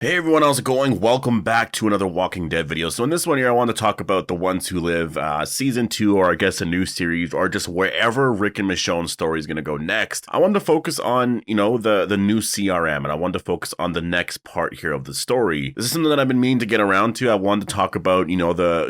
Hey everyone, how's it going? Welcome back to another Walking Dead video. So in this one here, I want to talk about The Ones Who Live, Season 2, or I guess a new series, or just wherever Rick and Michonne's story is going to go next. I wanted to focus on, the new CRM, and I wanted to focus on the next part here of the story. This is something that I've been meaning to get around to. I wanted to talk about,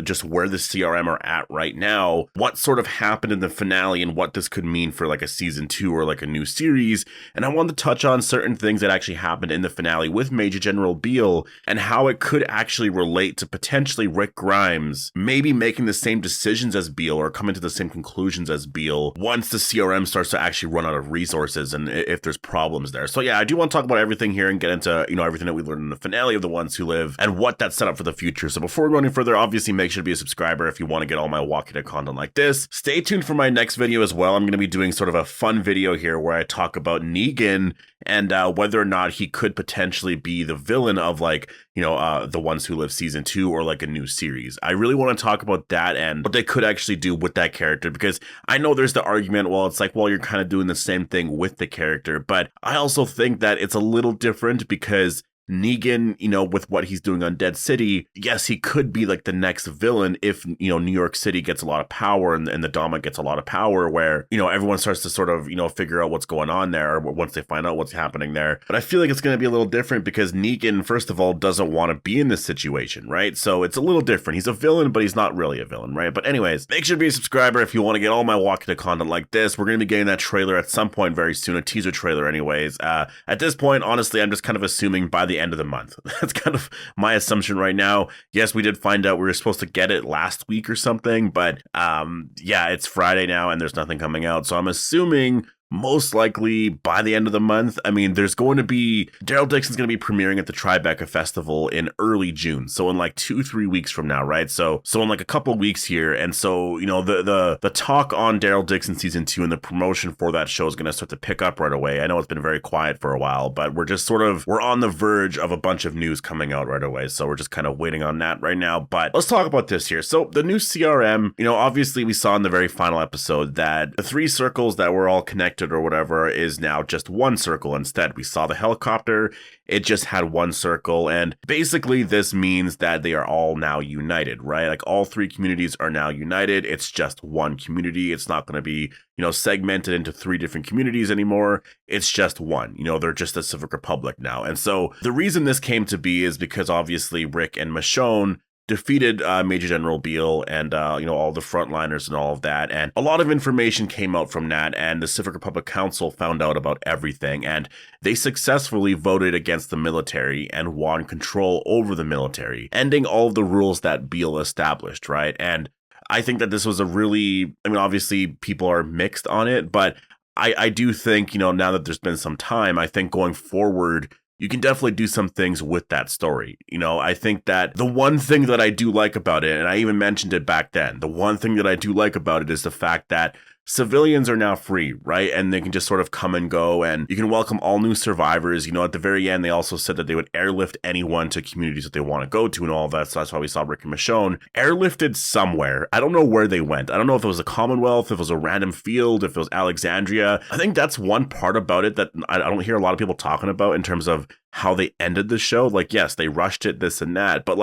just where the CRM are at right now, what sort of happened in the finale, and what this could mean for like a Season 2 or like a new series. And I wanted to touch on certain things that actually happened in the finale with Major General Beale and how it could actually relate to potentially Rick Grimes maybe making the same decisions as Beale or coming to the same conclusions as Beale once the CRM starts to actually run out of resources and if there's problems there. So yeah, I do want to talk about everything here and get into, everything that we learned in the finale of The Ones Who Live and what that's set up for the future. So before we go any further, obviously make sure to be a subscriber if you want to get all my Walking Dead content like this. Stay tuned for my next video as well. I'm going to be doing sort of a fun video here where I talk about Negan and whether or not he could potentially be the villain of The Ones Who Live Season 2 or like a new series. I really want to talk about that and what they could actually do with that character, because I know there's the argument, you're kind of doing the same thing with the character, but I also think that it's a little different because Negan, with what he's doing on Dead City, yes, he could be like the next villain if, New York City gets a lot of power and the Dama gets a lot of power where, everyone starts to sort of, figure out what's going on there or once they find out what's happening there. But I feel like it's going to be a little different because Negan, first of all, doesn't want to be in this situation, right? So it's a little different. He's a villain, but he's not really a villain, right? But anyways, make sure to be a subscriber if you want to get all my Walking Dead content like this. We're going to be getting that trailer at some point very soon, a teaser trailer anyways. At this point, honestly, I'm just kind of assuming by the end of the month. That's kind of my assumption right now. Yes, we did find out we were supposed to get it last week or something, but yeah, it's Friday now and there's nothing coming out. So I'm assuming most likely by the end of the month. I mean, there's going to be, Daryl Dixon's going to be premiering at the Tribeca Festival in early June. So in like 2-3 weeks from now, right? So in like a couple weeks here. And so, the talk on Daryl Dixon Season 2 and the promotion for that show is going to start to pick up right away. I know it's been very quiet for a while, but we're just we're on the verge of a bunch of news coming out right away. So we're just kind of waiting on that right now. But let's talk about this here. So the new CRM, obviously we saw in the very final episode that the 3 circles that were all connected or whatever is now just 1 circle instead. We saw the helicopter, it just had 1 circle, and basically this means that they are all now united, right? Like all 3 communities are now united. It's just 1 community. It's not going to be, segmented into 3 different communities anymore. It's just 1. They're just a Civic Republic now. And so the reason this came to be is because obviously Rick and Michonne defeated Major General Beale and, all the frontliners and all of that. And a lot of information came out from that, and the Civic Republic Council found out about everything. And they successfully voted against the military and won control over the military, ending all of the rules that Beale established, right? And I think that this was obviously people are mixed on it, but I do think, now that there's been some time, I think going forward, you can definitely do some things with that story. I think that the one thing that I do like about it, and I even mentioned it back then, the one thing that I do like about it is the fact that civilians are now free, right? And they can just sort of come and go, and you can welcome all new survivors. At the very end, they also said that they would airlift anyone to communities that they want to go to and all of that. So that's why we saw Rick and Michonne airlifted somewhere. I don't know where they went. I don't know if it was a Commonwealth, if it was a random field, if it was Alexandria. I think that's one part about it that I don't hear a lot of people talking about in terms of how they ended the show. Like, yes, they rushed it, this and that, but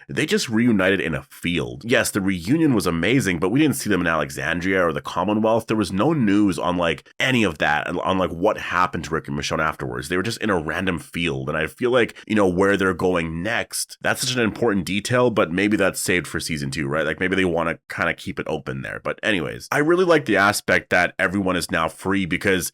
they just reunited in a field. Yes, the reunion was amazing, but we didn't see them in Alexandria or the Commonwealth. There was no news on any of that, on what happened to Rick and Michonne afterwards. They were just in a random field. And I feel like, where they're going next, that's such an important detail, but maybe that's saved for Season 2, right? Maybe they want to kind of keep it open there. But anyways, I really like the aspect that everyone is now free because,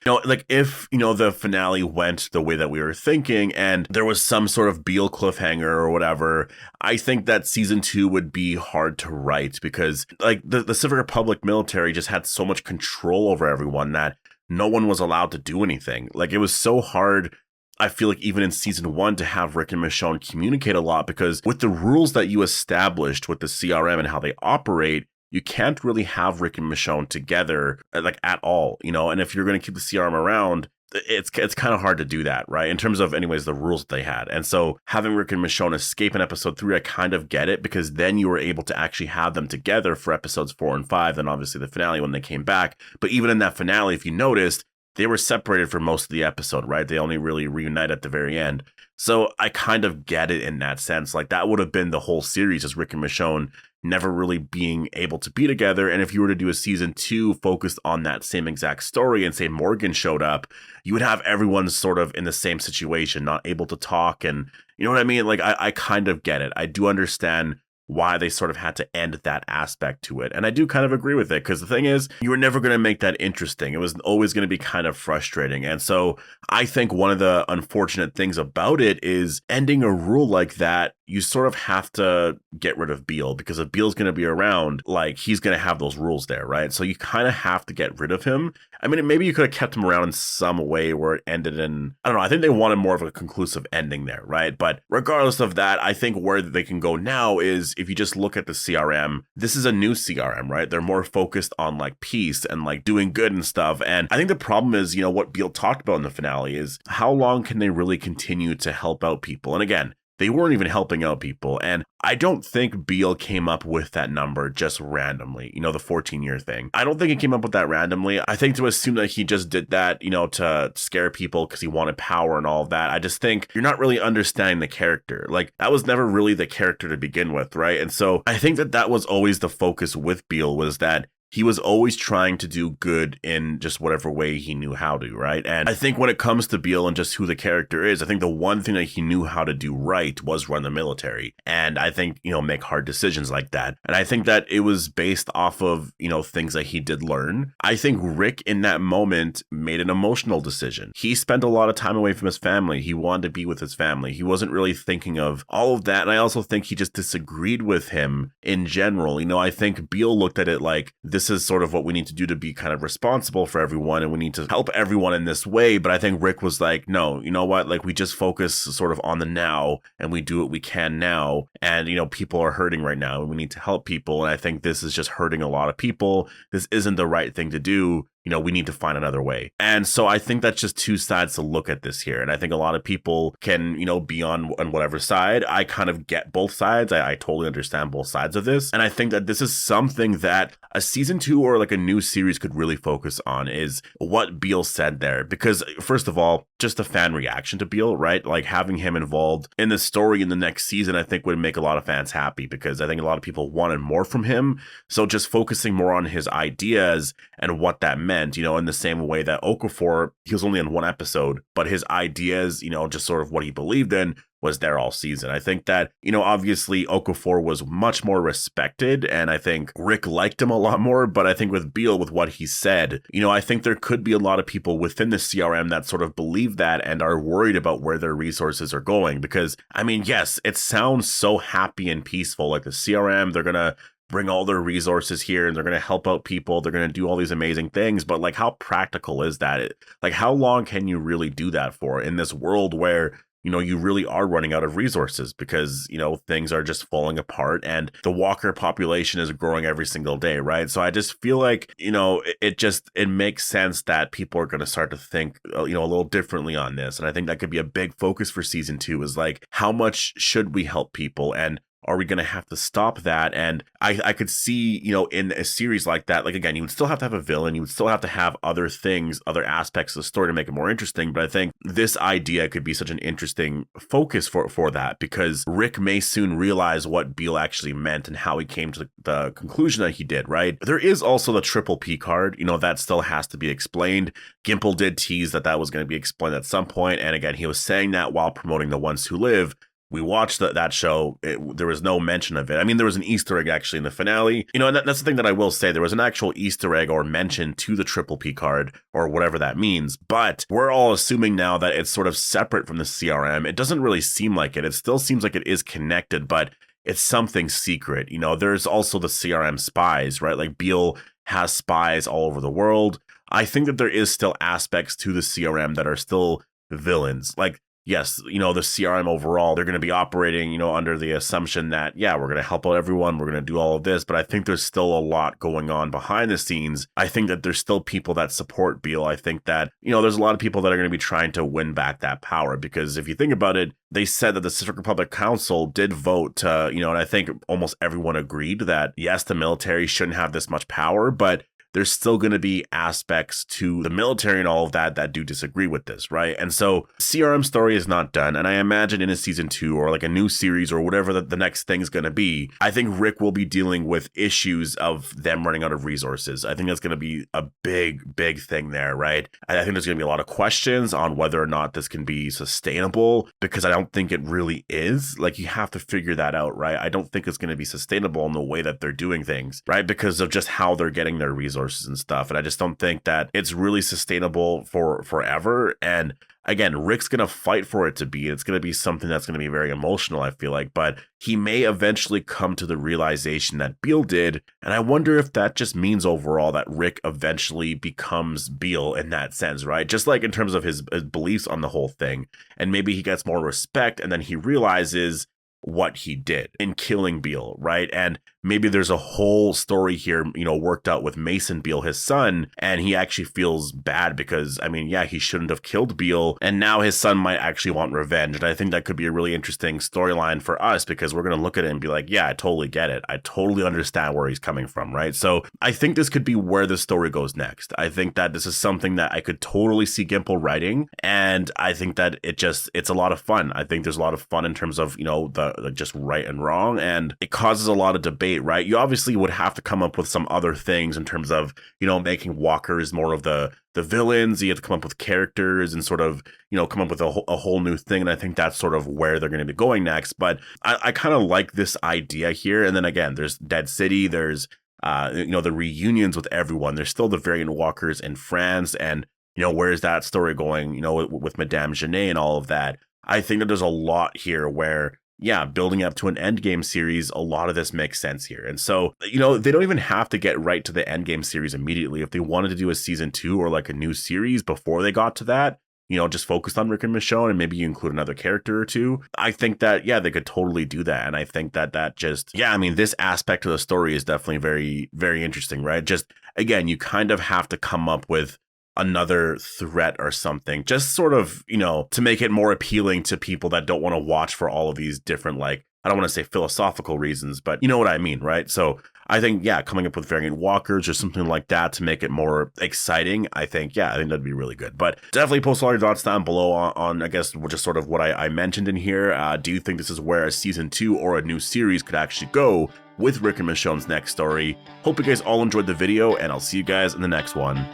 if, the finale went the way that we were thinking and there was some sort of Beale cliffhanger or whatever, I think that Season 2 would be hard to write because the Civic Republic military just had so much control over everyone that no one was allowed to do anything. It was so hard, I feel like, even in Season 1 to have Rick and Michonne communicate a lot because with the rules that you established with the CRM and how they operate, you can't really have Rick and Michonne together at all, and if you're going to keep the CRM around, it's kind of hard to do that, right? In terms of, anyways, the rules that they had. And so having Rick and Michonne escape in episode 3, I kind of get it because then you were able to actually have them together for episodes 4 and 5, and obviously the finale when they came back. But even in that finale, if you noticed, they were separated for most of the episode, right? They only really reunite at the very end. So I kind of get it in that sense. Like that would have been the whole series, as Rick and Michonne never really being able to be together. And if you were to do a season 2 focused on that same exact story and say Morgan showed up, you would have everyone sort of in the same situation, not able to talk. And you know what I mean? Like I kind of get it. I do understand why they sort of had to end that aspect to it. And I do kind of agree with it, because the thing is, you were never going to make that interesting. It was always going to be kind of frustrating. And so I think one of the unfortunate things about it is ending a rule like that, you sort of have to get rid of Beale, because if Beale's going to be around, like he's going to have those rules there, right? So you kind of have to get rid of him. I mean, maybe you could have kept him around in some way where it ended in, I don't know, I think they wanted more of a conclusive ending there, right? But regardless of that, I think where they can go now is if you just look at the CRM, this is a new CRM, right? They're more focused on like peace and like doing good and stuff. And I think the problem is, you know, what Beale talked about in the finale is how long can they really continue to help out people? And again, they weren't even helping out people. And I don't think Beale came up with that number just randomly, you know, the 14-year thing. I don't think he came up with that randomly. I think to assume that he just did that, you know, to scare people because he wanted power and all of that. I just think you're not really understanding the character. Like that was never really the character to begin with, right? And so I think that was always the focus with Beale, was that he was always trying to do good in just whatever way he knew how to, right? And I think when it comes to Beale and just who the character is, I think the one thing that he knew how to do right was run the military. And I think, you know, make hard decisions like that. And I think that it was based off of, you know, things that he did learn. I think Rick in that moment made an emotional decision. He spent a lot of time away from his family. He wanted to be with his family. He wasn't really thinking of all of that. And I also think he just disagreed with him in general. You know, I think Beale looked at it like, this is sort of what we need to do to be kind of responsible for everyone, and we need to help everyone in this way. But I think Rick was like, no, you know what? Like we just focus sort of on the now, and we do what we can now. And, you know, people are hurting right now, and we need to help people. And I think this is just hurting a lot of people. This isn't the right thing to do. You know, we need to find another way. And so I think that's just two sides to look at this here. And I think a lot of people can, you know, be on whatever side. I kind of get both sides. I totally understand both sides of this. And I think that this is something that a season 2 or like a new series could really focus on, is what Beale said there. Because first of all, just the fan reaction to Beale, right? Like having him involved in the story in the next season, I think would make a lot of fans happy, because I think a lot of people wanted more from him. So just focusing more on his ideas and what that meant, you know, in the same way that Okafor, he was only in one episode, but his ideas, you know, just sort of what he believed in was there all season. I think that, you know, obviously Okafor was much more respected, and I think Rick liked him a lot more. But I think with Beale, with what he said, you know, I think there could be a lot of people within the CRM that sort of believe that and are worried about where their resources are going. Because, I mean, yes, it sounds so happy and peaceful, like the CRM, they're going to bring all their resources here and they're going to help out people. They're going to do all these amazing things. But like, how practical is that? Like, how long can you really do that for in this world where, you know, you really are running out of resources because, you know, things are just falling apart and the walker population is growing every single day, right? So I just feel like, you know, it makes sense that people are going to start to think, you know, a little differently on this. And I think that could be a big focus for season 2, is like, how much should we help people? And are we going to have to stop that? And I could see, you know, in a series like that, like, again, you would still have to have a villain. You would still have to have other things, other aspects of the story to make it more interesting. But I think this idea could be such an interesting focus for that, because Rick may soon realize what Beale actually meant and how he came to the conclusion that he did, right? There is also the triple P card, you know, that still has to be explained. Gimple did tease that was going to be explained at some point. And again, he was saying that while promoting The Ones Who Live. We watched that show. There was no mention of it. I mean, there was an Easter egg actually in the finale. You know, and that's the thing that I will say. There was an actual Easter egg or mention to the triple P card or whatever that means. But we're all assuming now that it's sort of separate from the CRM. It doesn't really seem like it. It still seems like it is connected, but it's something secret. You know, there's also the CRM spies, right? Like Beale has spies all over the world. I think that there is still aspects to the CRM that are still villains. Like, yes, you know, the CRM overall, they're going to be operating, you know, under the assumption that, yeah, we're going to help out everyone. We're going to do all of this. But I think there's still a lot going on behind the scenes. I think that there's still people that support Beale. I think that, you know, there's a lot of people that are going to be trying to win back that power, because if you think about it, they said that the Civic Republic Council did vote to, you know, and I think almost everyone agreed that, yes, the military shouldn't have this much power, but there's still going to be aspects to the military and all of that that do disagree with this, right? And so CRM story is not done. And I imagine in a season 2 or like a new series or whatever the next thing's going to be, I think Rick will be dealing with issues of them running out of resources. I think that's going to be a big thing there, right? And I think there's going to be a lot of questions on whether or not this can be sustainable, because I don't think it really is. Like, you have to figure that out, right? I don't think it's going to be sustainable in the way that they're doing things, right? Because of just how they're getting their resources and stuff. And I just don't think that it's really sustainable for forever. And again, Rick's going to fight for it to be. It's going to be something that's going to be very emotional, I feel like. But he may eventually come to the realization that Beale did. And I wonder if that just means overall that Rick eventually becomes Beale in that sense, right? Just like in terms of his beliefs on the whole thing. And maybe he gets more respect, and then he realizes what he did in killing Beale, right? And maybe there's a whole story here, worked out with Mason Beale, his son, and he actually feels bad because, I mean, yeah, he shouldn't have killed Beale, and now his son might actually want revenge. And I think that could be a really interesting storyline for us, because we're going to look at it and be like, yeah, I totally get it. I totally understand where he's coming from, right? So I think this could be where the story goes next. I think that this is something that I could totally see Gimple writing, and I think that it's a lot of fun. I think there's a lot of fun in terms of, the just right and wrong, and it causes a lot of debate, right? You obviously would have to come up with some other things in terms of, making walkers more of the villains. You have to come up with characters and sort of, come up with a whole new thing. And I think that's sort of where they're going to be going next. But I kind of like this idea here. And then again, there's Dead City, there's the reunions with everyone. There's still the variant walkers in France, and where's that story going, with Madame Genet and all of that. I think that there's a lot here where, yeah, building up to an endgame series, a lot of this makes sense here. And so, they don't even have to get right to the endgame series immediately. If they wanted to do a season 2 or like a new series before they got to that, just focused on Rick and Michonne, and maybe you include another character or two, I think that, yeah, they could totally do that. And I think that just, yeah, I mean, this aspect of the story is definitely very, very interesting, right? Just, again, you kind of have to come up with another threat or something, just sort of, to make it more appealing to people that don't want to watch for all of these different, like, I don't want to say philosophical reasons, but you know what I mean, right? So I think, yeah, coming up with variant walkers or something like that to make it more exciting, I think that'd be really good. But definitely post all your thoughts down below on I guess, just sort of what I mentioned in here. Do you think this is where a season 2 or a new series could actually go with Rick and Michonne's next story? Hope you guys all enjoyed the video, and I'll see you guys in the next one.